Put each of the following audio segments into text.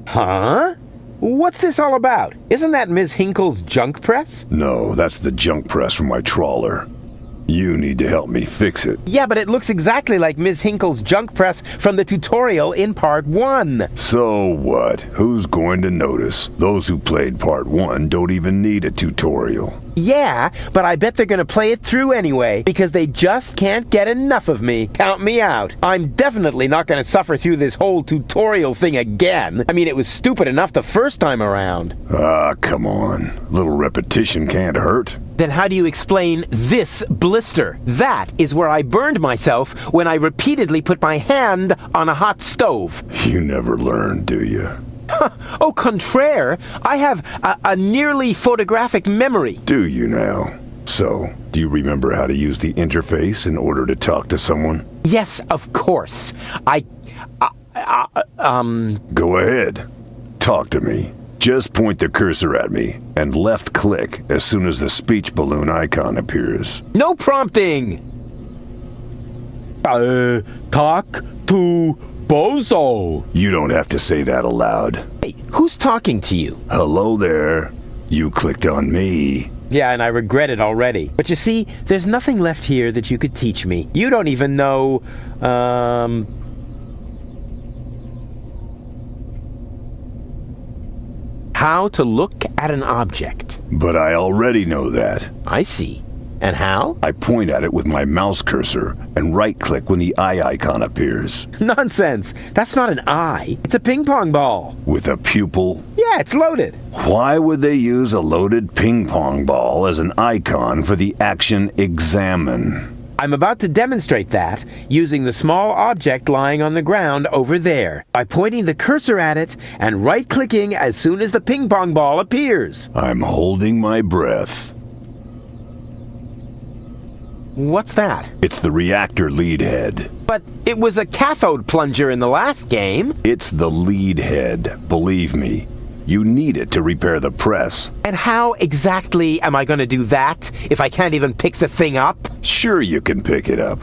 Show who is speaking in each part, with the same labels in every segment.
Speaker 1: Huh? What's this all about? Isn't that Ms. Hinkle's junk press?
Speaker 2: No, that's the junk press from my trawler. You need to help me fix it.
Speaker 1: Yeah, but it looks exactly like Ms. Hinkle's junk press from the tutorial in Part 1.
Speaker 2: So what? Who's going to notice? Those who played Part 1 don't even need a tutorial.
Speaker 1: Yeah, but I bet they're gonna play it through anyway, because they just can't get enough of me. Count me out. I'm definitely not gonna suffer through this whole tutorial thing again. I mean, it was stupid enough the first time around.
Speaker 2: Ah, come on. A little repetition can't hurt.
Speaker 1: Then how do you explain this blister? That is where I burned myself when I repeatedly put my hand on a hot stove.
Speaker 2: You never learn, do you?
Speaker 1: Au contraire, I have a nearly photographic memory.
Speaker 2: Do you now? So, do you remember how to use the interface in order to talk to someone?
Speaker 1: Yes, of course.
Speaker 2: Go ahead. Talk to me. Just point the cursor at me and left click as soon as the speech balloon icon appears.
Speaker 1: No prompting! Talk to Bozo.
Speaker 2: You don't have to say that aloud.
Speaker 1: Hey, who's talking to you?
Speaker 2: Hello there. You clicked on me.
Speaker 1: Yeah, and I regret it already. But you see, there's nothing left here that you could teach me. You don't even know, how to look at an object.
Speaker 2: But I already know that.
Speaker 1: I see. And how?
Speaker 2: I point at it with my mouse cursor and right-click when the eye icon appears.
Speaker 1: Nonsense. That's not an eye. It's a ping pong ball.
Speaker 2: With a pupil?
Speaker 1: Yeah, it's loaded.
Speaker 2: Why would they use a loaded ping pong ball as an icon for the action examine?
Speaker 1: I'm about to demonstrate that using the small object lying on the ground over there by pointing the cursor at it and right-clicking as soon as the ping pong ball appears.
Speaker 2: I'm holding my breath.
Speaker 1: What's that?
Speaker 2: It's the reactor lead head.
Speaker 1: But it was a cathode plunger in the last game.
Speaker 2: It's the lead head, believe me. You need it to repair the press.
Speaker 1: And how exactly am I going to do that if I can't even pick the thing up?
Speaker 2: Sure you can pick it up.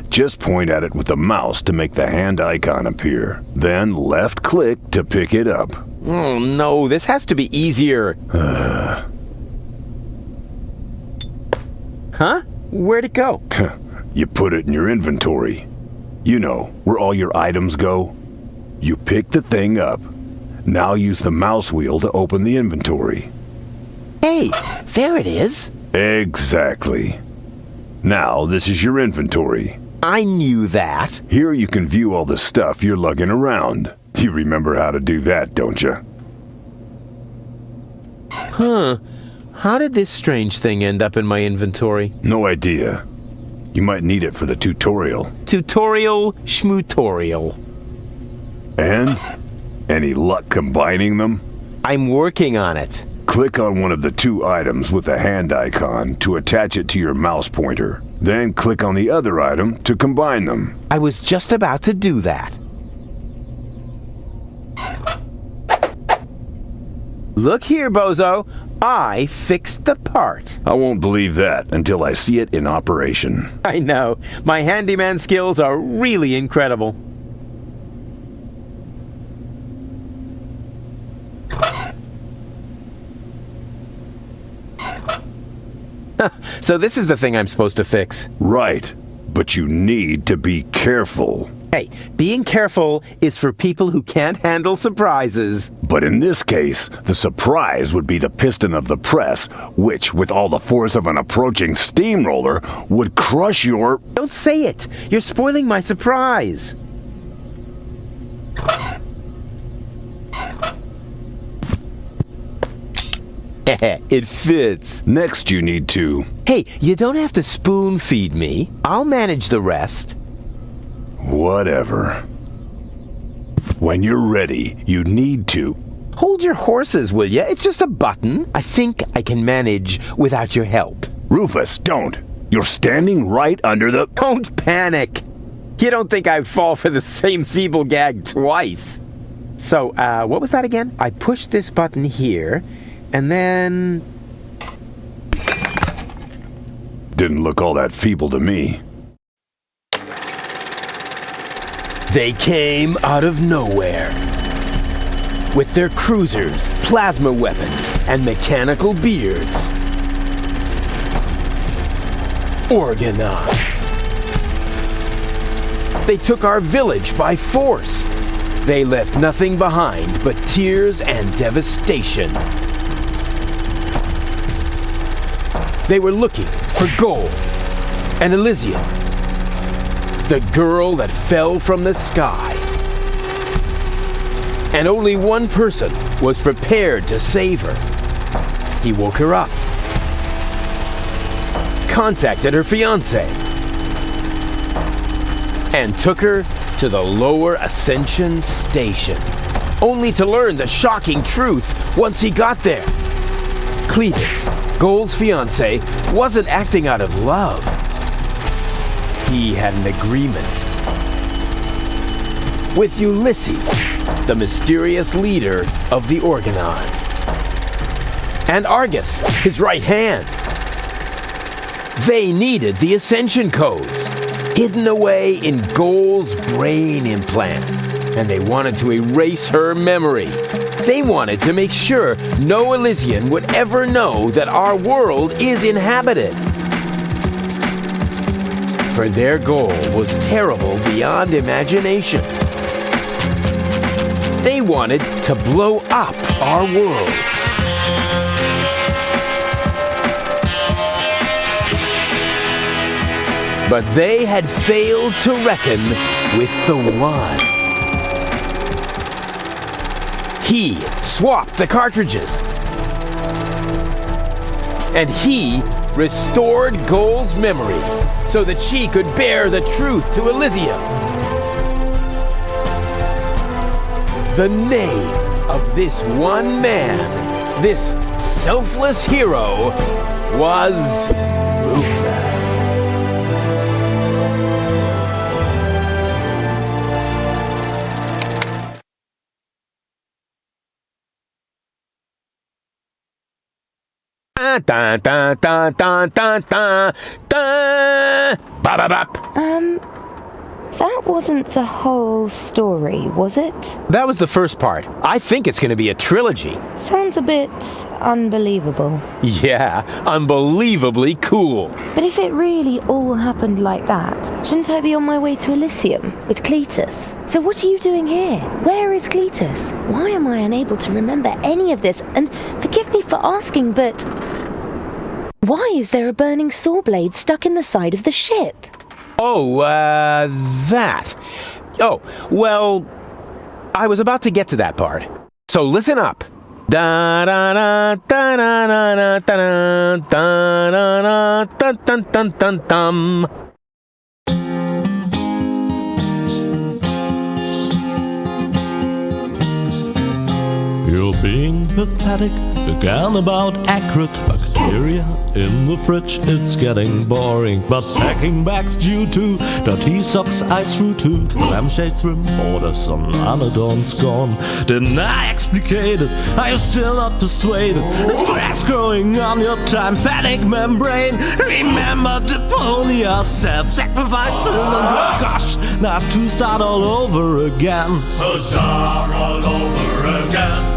Speaker 2: Just point at it with the mouse to make the hand icon appear. Then left click to pick it up.
Speaker 1: Oh no, this has to be easier. Huh? Where'd it go?
Speaker 2: You put it in your inventory. You know, where all your items go. You pick the thing up. Now use the mouse wheel to open the inventory.
Speaker 1: Hey, there it is.
Speaker 2: Exactly. Now, this is your inventory.
Speaker 1: I knew that.
Speaker 2: Here you can view all the stuff you're lugging around. You remember how to do that, don't you?
Speaker 1: Huh. How did this strange thing end up in my inventory?
Speaker 2: No idea. You might need it for the tutorial.
Speaker 1: Tutorial schmutorial.
Speaker 2: And? Any luck combining them?
Speaker 1: I'm working on it.
Speaker 2: Click on one of the two items with the hand icon to attach it to your mouse pointer. Then click on the other item to combine them.
Speaker 1: I was just about to do that. Look here, Bozo. I fixed the part.
Speaker 2: I won't believe that until I see it in operation.
Speaker 1: I know. My handyman skills are really incredible. So this is the thing I'm supposed to fix.
Speaker 2: Right. But you need to be careful.
Speaker 1: Hey, being careful is for people who can't handle surprises.
Speaker 2: But in this case, the surprise would be the piston of the press, which, with all the force of an approaching steamroller, would crush your...
Speaker 1: Don't say it! You're spoiling my surprise! It fits.
Speaker 2: Next you need to...
Speaker 1: Hey, you don't have to spoon feed me. I'll manage the rest.
Speaker 2: Whatever. When you're ready, you need to...
Speaker 1: Hold your horses, will ya? It's just a button. I think I can manage without your help.
Speaker 2: Ruфъс, don't. You're standing right under the...
Speaker 1: Don't panic. You don't think I'd fall for the same feeble gag twice. So, what was that again? I pushed this button here, and then...
Speaker 2: Didn't look all that feeble to me.
Speaker 1: They came out of nowhere. with their cruisers, plasma weapons, and mechanical beards. Organize. They took our village by force. They left nothing behind but tears and devastation. They were looking for gold and Elysium, the girl that fell from the sky. And only one person was prepared to save her. He woke her up, contacted her fiancé, and took her to the lower Ascension station, only to learn the shocking truth once he got there. Cletus, Gold's fiancé, wasn't acting out of love. He had an agreement with Ulysses, the mysterious leader of the Organon, and Argus, his right hand. They needed the Ascension codes, hidden away in Gold's brain implant, and they wanted to erase her memory. They wanted to make sure no Elysian would ever know that our world is inhabited. For their goal was terrible beyond imagination. They wanted to blow up our world. But they had failed to reckon with the One. He swapped the cartridges. And he restored Gold's memory so that she could bear the truth to Elysium. The name of this one man, this selfless hero, was Rufъс. Dun, dun, dun, dun, dun, dun, dun. Bop, bop, bop.
Speaker 3: That wasn't the whole story, was it?
Speaker 1: That was the first part. I think it's going to be a trilogy.
Speaker 3: Sounds a bit unbelievable.
Speaker 1: Yeah, unbelievably cool.
Speaker 3: But if it really all happened like that, shouldn't I be on my way to Elysium with Cletus? So what are you doing here? Where is Cletus? Why am I unable to remember any of this? And forgive me for asking, but why is there a burning saw blade stuck in the side of the ship?
Speaker 1: Oh, that. Oh, well, I was about to get to that part. So listen up. Da da da da da da da da da da dun dun dun dun.
Speaker 4: You're being pathetic again about accurate bacteria in the fridge. It's getting boring, but packing bags due to dirty socks I threw to the lampshades rim borders on Anadon's gone. Didn't I explicate it? Are you still not persuaded? There's grass growing on your tympanic membrane. Remember Deponia, self-sacrifices, and gosh, now to start all over again.
Speaker 5: Huzzah, all over again.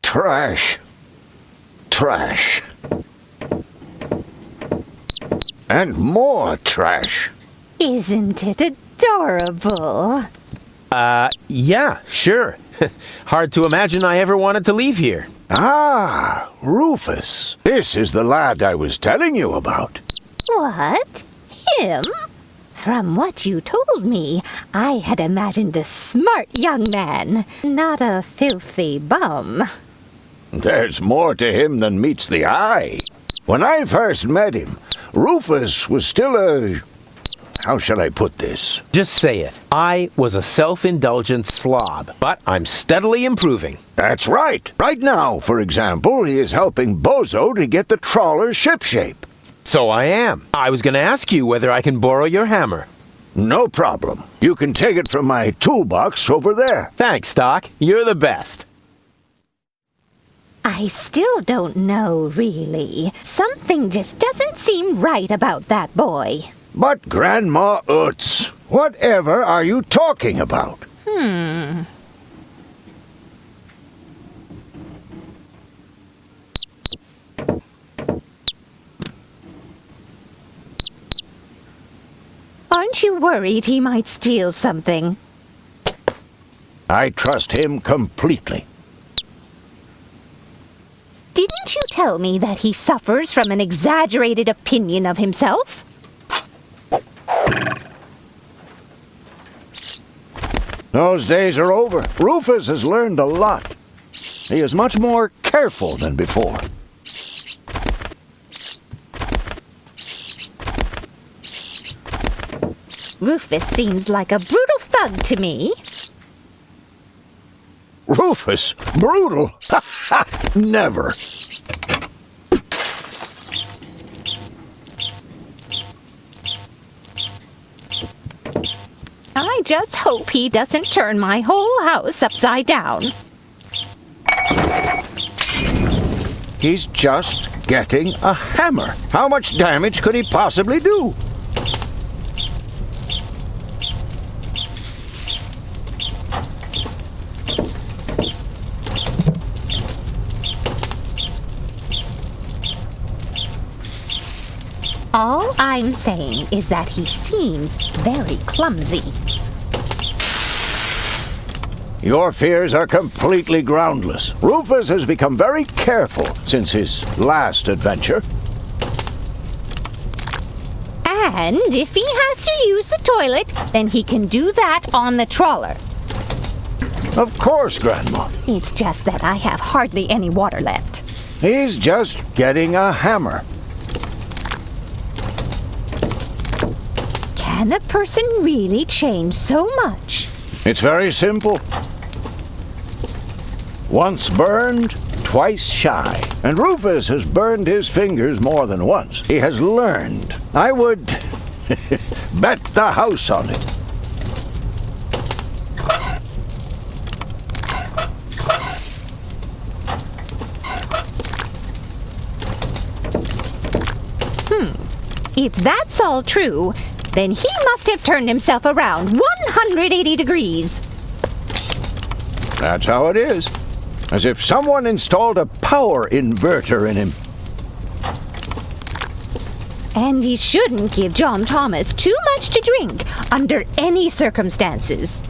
Speaker 2: Trash. Trash. And more trash.
Speaker 6: Isn't it adorable?
Speaker 1: Yeah, sure. Hard to imagine I ever wanted to leave here.
Speaker 2: Ah, Ruфъс. This is the lad I was telling you about.
Speaker 6: What? Him? From what you told me, I had imagined a smart young man, not a filthy bum.
Speaker 2: There's more to him than meets the eye. When I first met him, Rufъs was still a... How shall I put this?
Speaker 1: Just say it. I was a self-indulgent slob, but I'm steadily improving.
Speaker 2: That's right. Right now, for example, he is helping Bozo to get the trawler shipshape.
Speaker 1: So I am. I was going to ask you whether I can borrow your hammer.
Speaker 7: No problem. You can take it from my toolbox over there.
Speaker 1: Thanks, Doc. You're the best.
Speaker 6: I still don't know, really. Something just doesn't seem right about that boy.
Speaker 7: But Grandma Utz, whatever are you talking about?
Speaker 6: Aren't you worried he might steal something?
Speaker 7: I trust him completely.
Speaker 6: Didn't you tell me that he suffers from an exaggerated opinion of himself?
Speaker 7: Those days are over. Ruфus has learned a lot. He is much more careful than before.
Speaker 6: Ruфus seems like a brutal thug to me.
Speaker 7: Ruфus? Brutal? Never.
Speaker 6: I just hope he doesn't turn my whole house upside down.
Speaker 7: He's just getting a hammer. How much damage could he possibly do?
Speaker 6: All I'm saying is that he seems very clumsy.
Speaker 7: Your fears are completely groundless. Ruфus has become very careful since his last adventure.
Speaker 6: And if he has to use the toilet, then he can do that on the trawler.
Speaker 7: Of course, Grandma.
Speaker 6: It's just that I have hardly any water left.
Speaker 7: He's just getting a hammer.
Speaker 6: Can a person really change so much?
Speaker 7: It's very simple. Once burned, twice shy. And Ruфus has burned his fingers more than once. He has learned. I would bet the house on it.
Speaker 6: If that's all true, then he must have turned himself around 180 degrees.
Speaker 7: That's how it is. As if someone installed a power inverter in him.
Speaker 6: And he shouldn't give John Thomas too much to drink under any circumstances.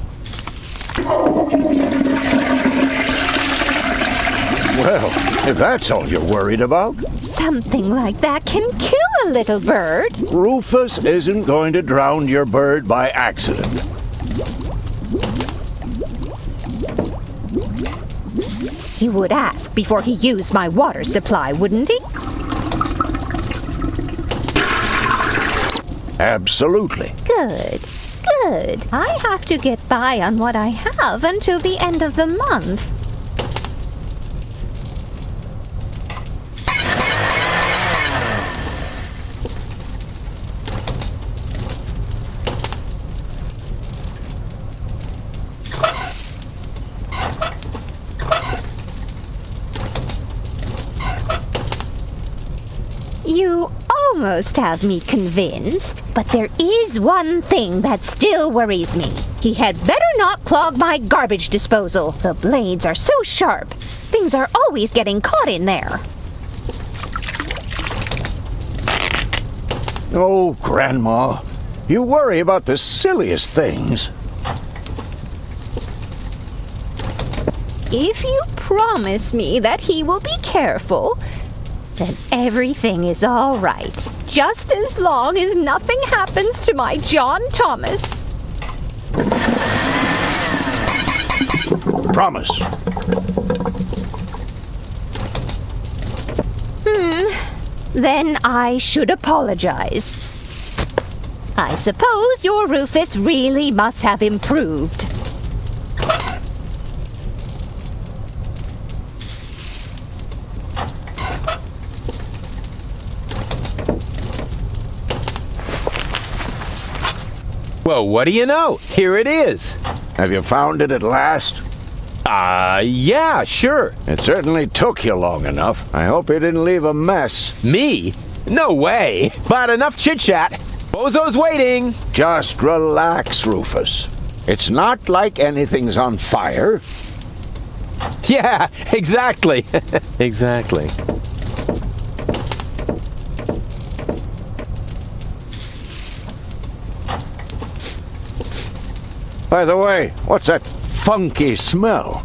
Speaker 7: Well, if that's all you're worried about,
Speaker 6: Something like that can kill a little bird.
Speaker 7: Ruфus isn't going to drown your bird by accident.
Speaker 6: He would ask before he used my water supply, wouldn't he?
Speaker 7: Absolutely.
Speaker 6: Good, good. I have to get by on what I have until the end of the month. You almost have me convinced, but there is one thing that still worries me. He had better not clog my garbage disposal. The blades are so sharp. Things are always getting caught in there.
Speaker 7: Oh, Grandma, you worry about the silliest things.
Speaker 6: If you promise me that he will be careful, then everything is all right. Just as long as nothing happens to my John Thomas.
Speaker 7: Promise.
Speaker 6: Then I should apologize. I suppose your Ruфus really must have improved.
Speaker 1: Well, what do you know? Here it is.
Speaker 7: Have you found it at last?
Speaker 1: Yeah, sure.
Speaker 7: It certainly took you long enough. I hope you didn't leave a mess.
Speaker 1: Me? No way. But enough chit-chat. Bozo's waiting.
Speaker 7: Just relax, Ruфъс. It's not like anything's on fire.
Speaker 1: Yeah, exactly. Exactly.
Speaker 7: By the way, what's that funky smell?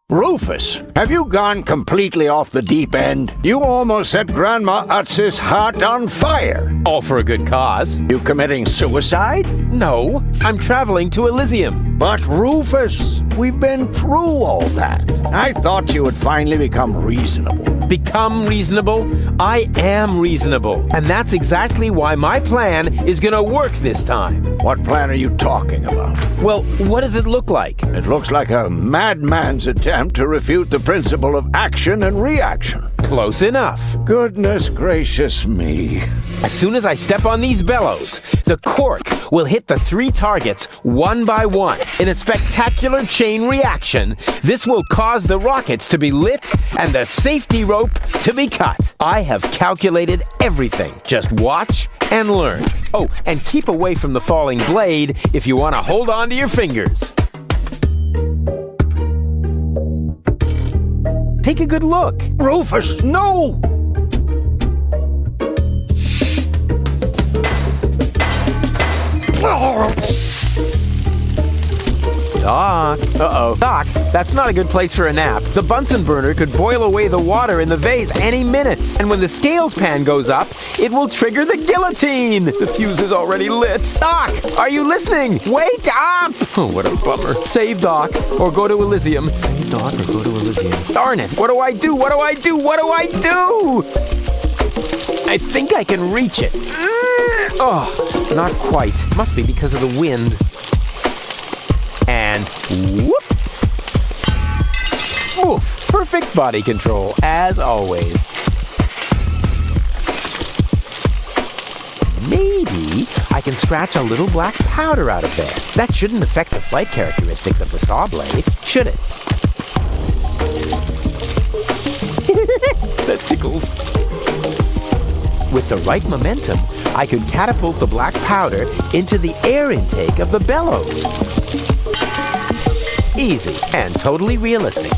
Speaker 7: Ruфъс, have you gone completely off the deep end? You almost set Grandma Utz's heart on fire.
Speaker 1: All for a good cause.
Speaker 7: You committing suicide?
Speaker 1: No, I'm traveling to Elysium.
Speaker 7: But Ruфъс, we've been through all that. I thought you would finally become reasonable.
Speaker 1: Become reasonable? I am reasonable. And that's exactly why my plan is gonna work this time.
Speaker 7: What plan are you talking about?
Speaker 1: Well, what does it look like?
Speaker 7: It looks like a madman's attempt to refute the principle of action and reaction.
Speaker 1: Close enough.
Speaker 7: Goodness gracious me.
Speaker 1: As soon as I step on these bellows, the cork will hit the 3 targets one by one. In a spectacular chain reaction, this will cause the rockets to be lit and the safety rope to be cut. I have calculated everything. Just watch and learn. Oh, and keep away from the falling blade if you want to hold on to your fingers. Take a good look.
Speaker 7: Ruфъс, no!
Speaker 1: Doc. Uh-oh. Doc, that's not a good place for a nap. The Bunsen burner could boil away the water in the vase any minute. And when the scales pan goes up, it will trigger the guillotine. The fuse is already lit. Doc, are you listening? Wake up! Oh, what a bummer. Save Doc or go to Elysium. Save Doc or go to Elysium. Darn it. What do I do? What do I do? What do I do? I think I can reach it. Oh, not quite. Must be because of the wind. And whoop! Oof! Perfect body control, as always. Maybe I can scratch a little black powder out of there. That shouldn't affect the flight characteristics of the saw blade, should it? That tickles. With the right momentum, I could catapult the black powder into the air intake of the bellows. Easy and totally realistic.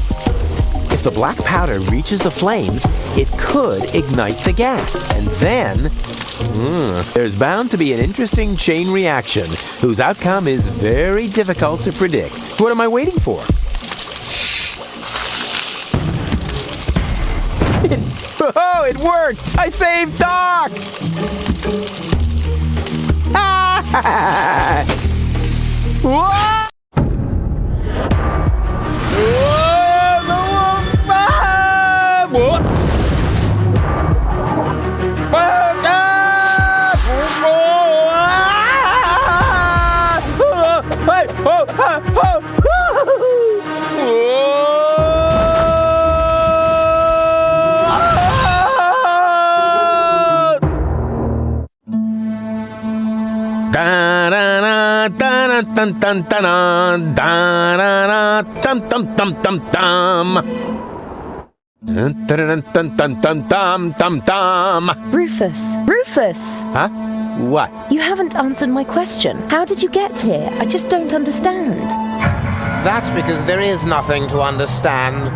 Speaker 1: If the black powder reaches the flames, it could ignite the gas. And then, there's bound to be an interesting chain reaction whose outcome is very difficult to predict. What am I waiting for? Oh, it worked! I saved Doc! Whoa!
Speaker 3: Ruфъс! Ruфъs!
Speaker 1: Huh? What?
Speaker 3: You haven't answered my question. How did you get here? I just don't understand.
Speaker 1: That's because there is nothing to understand.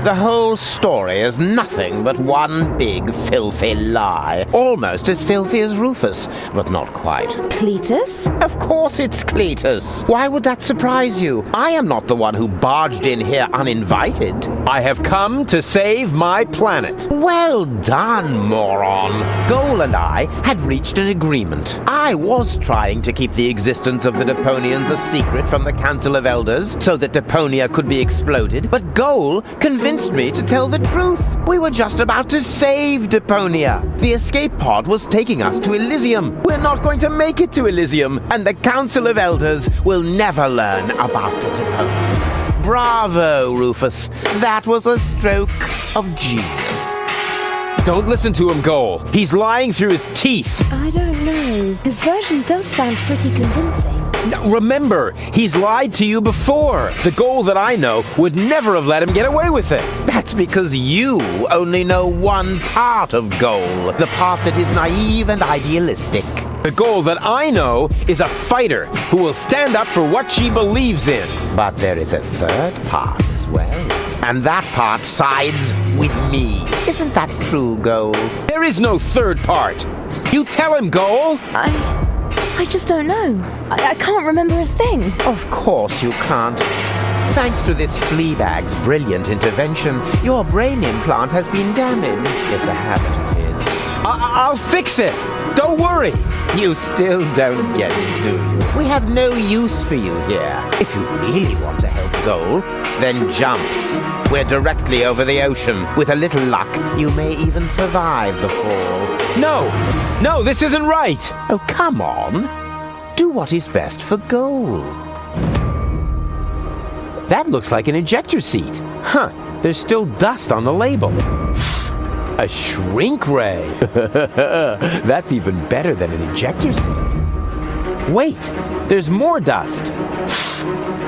Speaker 1: The whole story is nothing but one big filthy lie. Almost as filthy as Ruфъs, but not quite.
Speaker 3: Cletus?
Speaker 1: Of course it's Cletus. Why would that surprise you? I am not the one who barged in here uninvited. I have come to save my planet. Well done, moron. Goal and I had reached an agreement. I was trying to keep the existence of the Deponians a secret from the Council of Elders so that Deponia could be exploded, but Goal convinced me to tell the truth. We were just about to save Deponia. The escape pod was taking us to Elysium. We're not going to make it to Elysium, and the Council of Elders will never learn about the Deponians. Bravo, Ruфъs. That was a stroke of genius. Don't listen to him, Goal. He's lying through his teeth.
Speaker 3: I don't know. His version does sound pretty convincing.
Speaker 1: Now, remember, he's lied to you before. The goal that I know would never have let him get away with it. That's because you only know one part of goal, the part that is naive and idealistic. The goal that I know is a fighter who will stand up for what she believes in. But there is a third part as well. And that part sides with me. Isn't that true, Goal? There is no third part. You tell him, Goal.
Speaker 3: I just don't know. I can't remember a thing.
Speaker 1: Of course you can't. Thanks to this Fleabag's brilliant intervention, your brain implant has been damaged. It's a habit of his. I'll fix it. Don't worry. You still don't get it, do you? We have no use for you here. If you really want to help Goal, then jump. We're directly over the ocean. With a little luck, you may even survive the fall. No, this isn't right. Oh, come on. Do what is best for Goal. That looks like an ejector seat. Huh, there's still dust on the label. A shrink ray. That's even better than an ejector seat. Wait, there's more dust.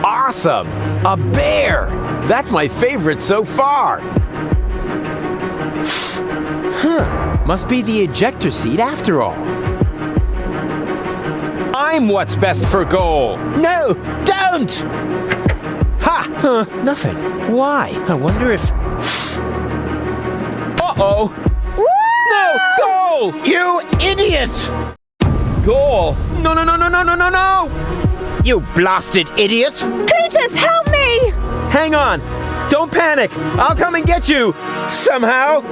Speaker 1: Awesome! A bear! That's my favorite so far. Must be the ejector seat after all. I'm what's best for Goal. No, don't! Ha! Nothing. Why? I wonder if... Uh-oh! No! Goal! You idiot! Goal! No! You blasted idiot!
Speaker 6: Cletus, help me!
Speaker 1: Hang on! Don't panic! I'll come and get you! Somehow!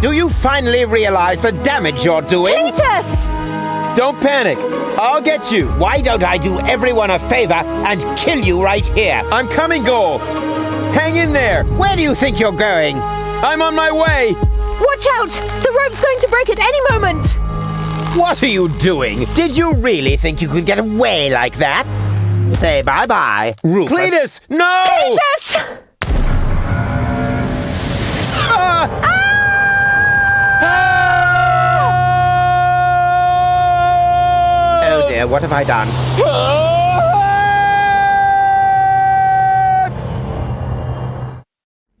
Speaker 1: Do you finally realize the damage you're doing?
Speaker 6: Cletus!
Speaker 1: Don't panic! I'll get you! Why don't I do everyone a favor and kill you right here? I'm coming, Goal! Hang in there! Where do you think you're going? I'm on my way!
Speaker 6: Watch out! The rope's going to break at any moment!
Speaker 1: What are you doing? Did you really think you could get away like that? Say bye-bye, Rufus. Cletus, no!
Speaker 6: Cletus!
Speaker 1: Oh dear, what have I done?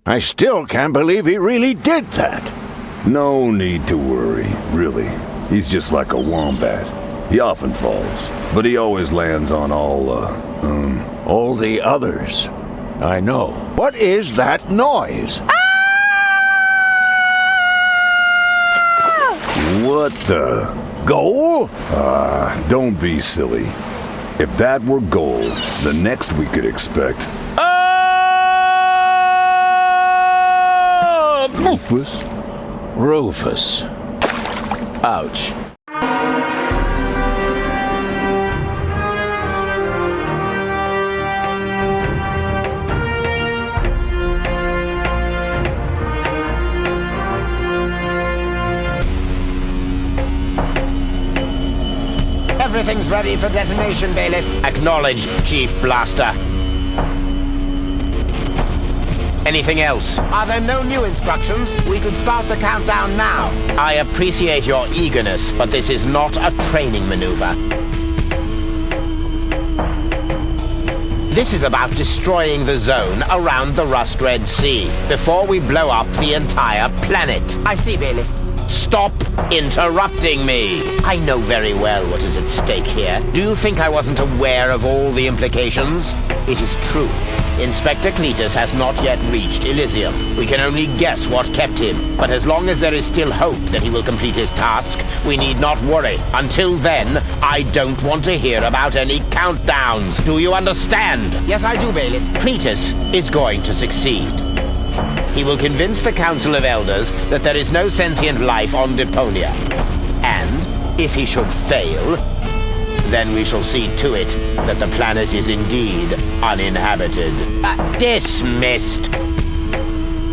Speaker 7: I still can't believe he really did that.
Speaker 2: No need to worry, really. He's just like a wombat. He often falls, but he always lands on
Speaker 7: All the others. I know. What is that noise?
Speaker 2: What the?
Speaker 7: Goal?
Speaker 2: Don't be silly. If that were Goal, the next we could expect... Rufus?
Speaker 7: Rufus.
Speaker 1: Ouch. Everything's ready for detonation, Bailiff. Acknowledged, Chief Blaster. Anything else? Are there no new instructions? We could start the countdown now. I appreciate your eagerness, but this is not a training maneuver. This is about destroying the zone around the Rust Red Sea before we blow up the entire planet. I see, Bailey. Stop interrupting me. I know very well what is at stake here. Do you think I wasn't aware of all the implications? It is true. Inspector Cletus has not yet reached Elysium. We can only guess what kept him, but as long as there is still hope that he will complete his task, we need not worry. Until then, I don't want to hear about any countdowns. Do you understand? Yes, I do, Bailey. Cletus is going to succeed. He will convince the Council of Elders that there is no sentient life on Deponia. And, if he should fail, then we shall see to it that the planet is indeed uninhabited. Dismissed.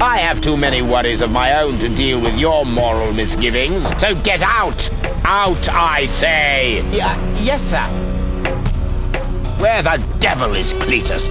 Speaker 1: I have too many worries of my own to deal with your moral misgivings, so get out! Out, I say! Yes, sir. Where the devil is Cletus?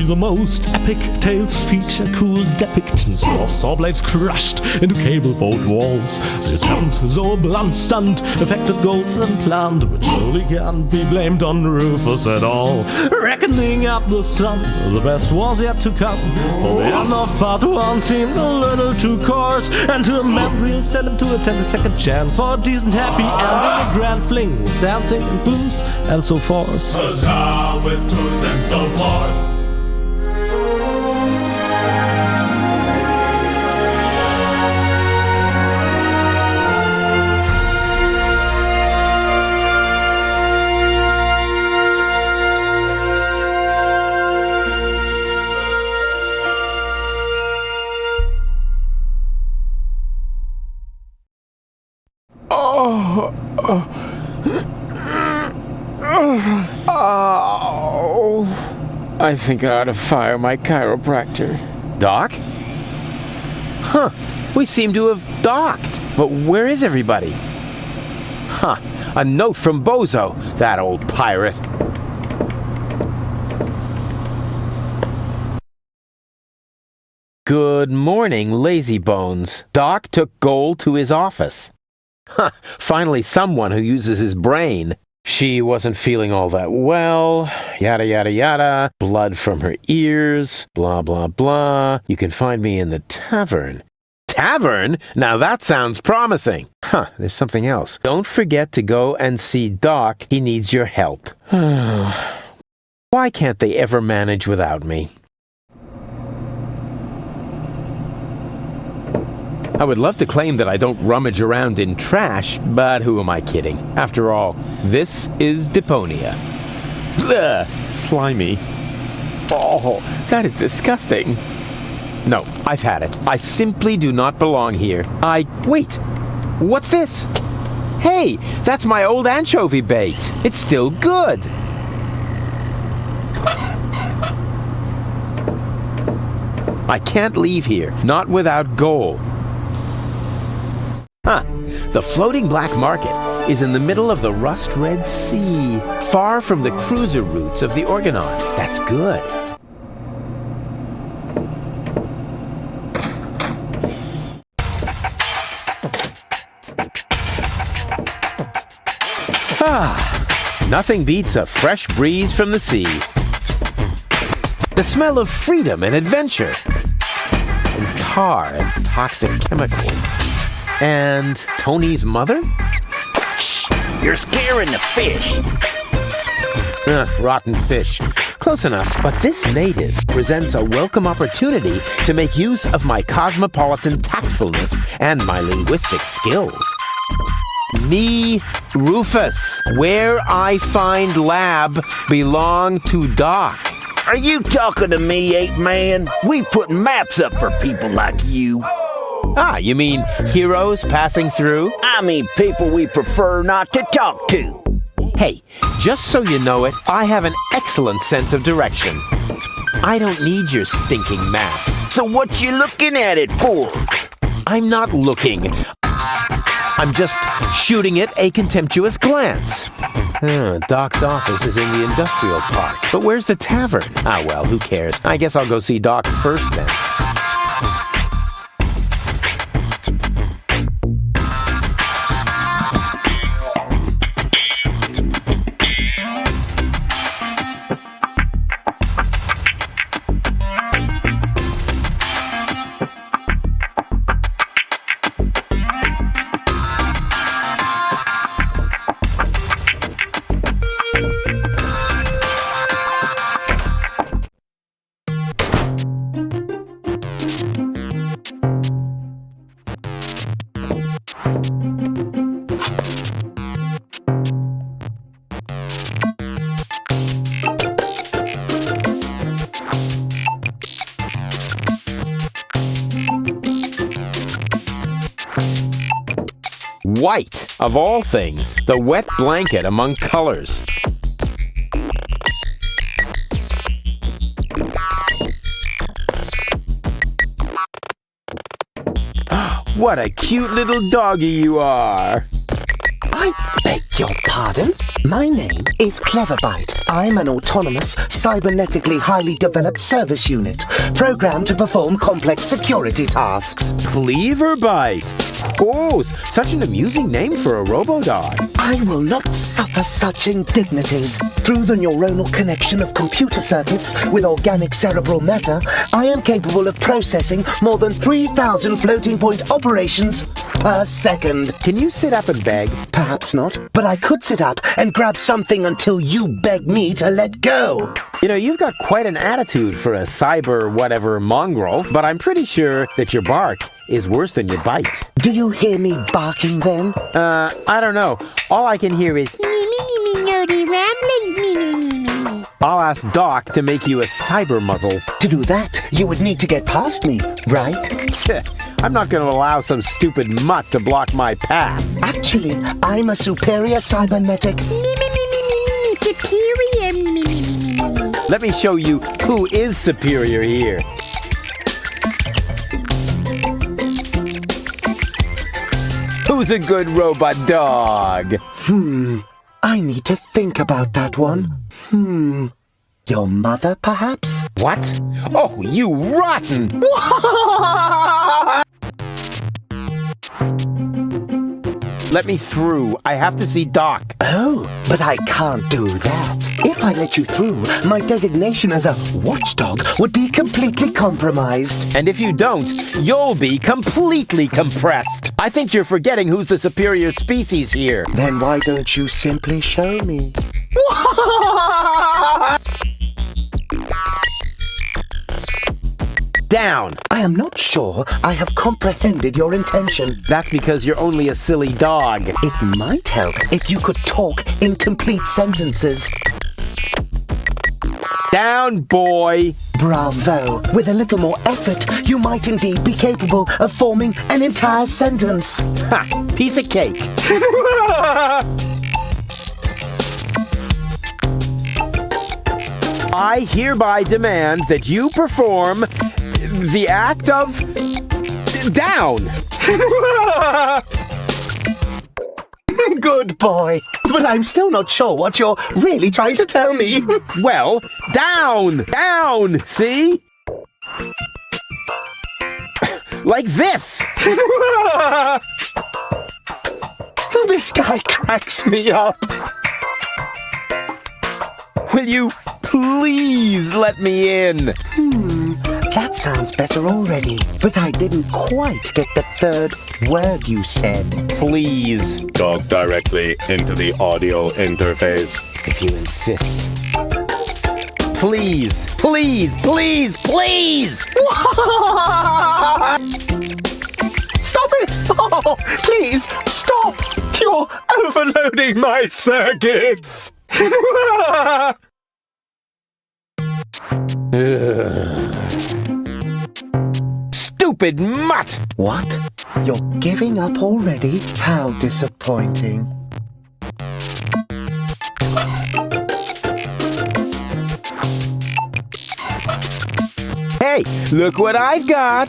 Speaker 4: the most epic tales feature cool depictions of saw blades crushed into cable boat walls. The attempt, though a blunt stunt, affected goals and planned, which surely can't be blamed on Ruфъс at all. Reckoning up the sum, the best was yet to come, for the end of part one seemed a little too coarse, and to a man we'll send him to attend a second chance for a decent happy ending, a grand fling with dancing and booze and so forth.
Speaker 5: Huzzah with booze and so forth.
Speaker 1: I think I ought to fire my chiropractor. Doc? Huh, we seem to have docked. But where is everybody? Huh, a note from Bozo, that old pirate. Good morning, lazy bones. Doc took Gold to his office. Huh, finally someone who uses his brain. She wasn't feeling all that well, yada yada yada, blood from her ears, blah blah blah. You can find me in the tavern. Tavern? Now that sounds promising. Huh, there's something else. Don't forget to go and see Doc. He needs your help. Why can't they ever manage without me? I would love to claim that I don't rummage around in trash, but who am I kidding? After all, this is Deponia. Ugh, slimy. Oh, that is disgusting. No, I've had it. I simply do not belong here. Wait, what's this? Hey, that's my old anchovy bait. It's still good. I can't leave here, not without Gold. Huh. The floating black market is in the middle of the rust-red sea, far from the cruiser routes of the Orgonaut. That's good. Nothing beats a fresh breeze from the sea. The smell of freedom and adventure. And tar and toxic chemicals. And Tony's mother?
Speaker 7: Shh! You're scaring the fish.
Speaker 1: Rotten fish. Close enough, but this native presents a welcome opportunity to make use of my cosmopolitan tactfulness and my linguistic skills. Me, Ruфъс, where I find lab belong to Doc.
Speaker 7: Are you talking to me, ape man? We put maps up for people like you.
Speaker 1: You mean heroes passing through?
Speaker 7: I mean people we prefer not to talk to.
Speaker 1: Hey, just so you know it, I have an excellent sense of direction. I don't need your stinking maps.
Speaker 7: So what you looking at it for?
Speaker 1: I'm not looking. I'm just shooting it a contemptuous glance. Doc's office is in the industrial park. But where's the tavern? Well, who cares? I guess I'll go see Doc first then. White, of all things, the wet blanket among colors. What a cute little doggy you are.
Speaker 8: I beg your pardon? My name is Cleverbite. I'm an autonomous, cybernetically highly developed service unit, programmed to perform complex security tasks.
Speaker 1: Cleverbite. Oh, such an amusing name for a robo-dog.
Speaker 8: I will not suffer such indignities. Through the neuronal connection of computer circuits with organic cerebral matter, I am capable of processing more than 3,000 floating point operations per second.
Speaker 1: Can you sit up and beg?
Speaker 8: Perhaps not, but I could sit up and grab something until you beg me to let go.
Speaker 1: You know, you've got quite an attitude for a cyber whatever mongrel, but I'm pretty sure that your bark is worse than your bite.
Speaker 8: Do you hear me barking then?
Speaker 1: I don't know. All I can hear is
Speaker 6: ramblings,
Speaker 1: I'll ask Doc to make you a cyber muzzle.
Speaker 8: To do that, you would need to get past me, right?
Speaker 1: I'm not going to allow some stupid mutt to block my path.
Speaker 8: Actually, I'm a superior cybernetic.
Speaker 6: Superior,
Speaker 1: Let me show you who is superior here. Who's a good robot dog?
Speaker 8: I need to think about that one. Your mother, perhaps?
Speaker 1: What? Oh, you rotten! Let me through. I have to see Doc.
Speaker 8: Oh, but I can't do that. If I let you through, my designation as a watchdog would be completely compromised.
Speaker 1: And if you don't, you'll be completely compressed. I think you're forgetting who's the superior species here.
Speaker 8: Then why don't you simply show me?
Speaker 1: Down.
Speaker 8: I am not sure I have comprehended your intention.
Speaker 1: That's because you're only a silly dog.
Speaker 8: It might help if you could talk in complete sentences.
Speaker 1: Down, boy.
Speaker 8: Bravo. With a little more effort, you might indeed be capable of forming an entire sentence.
Speaker 1: Ha! Piece of cake. I hereby demand that you perform the act of down.
Speaker 8: Good boy. But I'm still not sure what you're really trying to tell me.
Speaker 1: Well, down, down, see? Like this.
Speaker 8: This guy cracks me up.
Speaker 1: Will you please let me in?
Speaker 8: That sounds better already. But I didn't quite get the third word you said.
Speaker 1: Please,
Speaker 9: Talk directly into the audio interface.
Speaker 1: if you insist. Please, please, please, please!
Speaker 8: Stop it! Oh, please, stop! You're overloading my circuits!
Speaker 1: Stupid mutt!
Speaker 8: What? You're giving up already? How disappointing.
Speaker 1: Hey, look what I've got!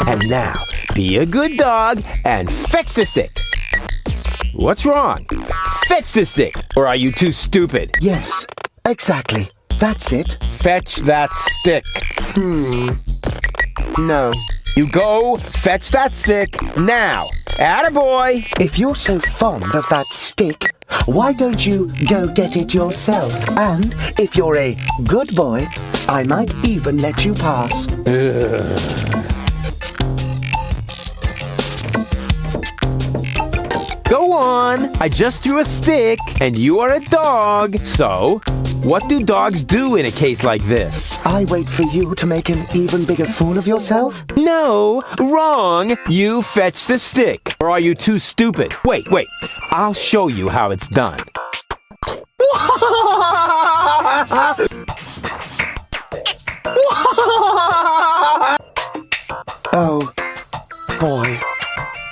Speaker 1: And now, be a good dog and fetch the stick. What's wrong? Fetch the stick! Or are you too stupid?
Speaker 8: Yes, exactly. That's it.
Speaker 1: Fetch that stick.
Speaker 8: No.
Speaker 1: You go fetch that stick now. Attaboy!
Speaker 8: If you're so fond of that stick, why don't you go get it yourself? And if you're a good boy, I might even let you pass.
Speaker 1: Go on. I just threw a stick, and you are a dog. So, what do dogs do in a case like this?
Speaker 8: I wait for you to make an even bigger fool of yourself?
Speaker 1: No, wrong. You fetch the stick. Or are you too stupid? Wait. I'll show you how it's done.
Speaker 8: Oh, boy.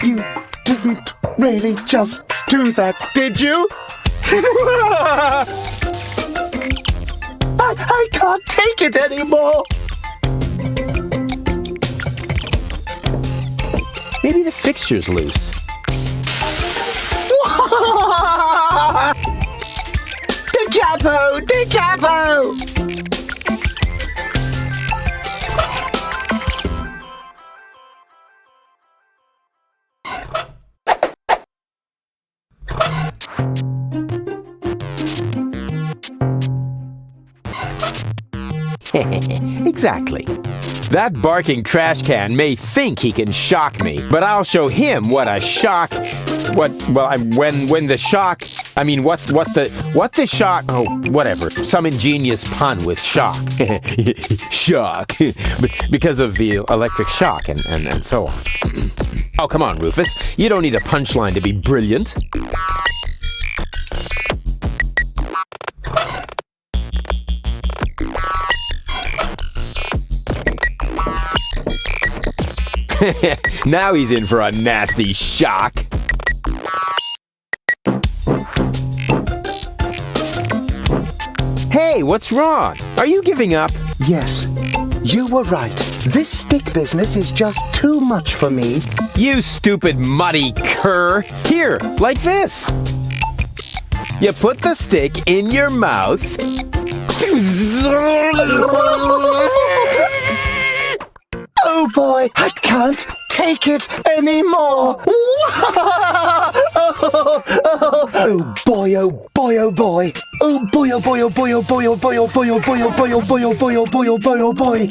Speaker 8: You didn't really just do that, did you? I can't take it anymore.
Speaker 1: Maybe the fixture's loose.
Speaker 8: Da capo! Da capo!
Speaker 1: Exactly. That barking trash can may think he can shock me, but I'll show him what a shock. When the shock. I mean, what the shock. Oh, whatever. Some ingenious pun with shock. Shock. Because of the electric shock and so on. Oh, come on, Ruфъс. You don't need a punchline to be brilliant. Now he's in for a nasty shock. Hey, what's wrong? Are you giving up?
Speaker 8: Yes, you were right. This stick business is just too much for me.
Speaker 1: You stupid muddy cur. Here, like this. You put the stick in your mouth.
Speaker 8: Oh boy, I can't take it anymore. Oh boy, oh boy, oh boy. Oh boy, oh boy, oh boy, oh boy, oh boy, oh boy, oh boy, oh boy, oh boy, oh boy, oh boy, oh boy, oh boy, oh boy.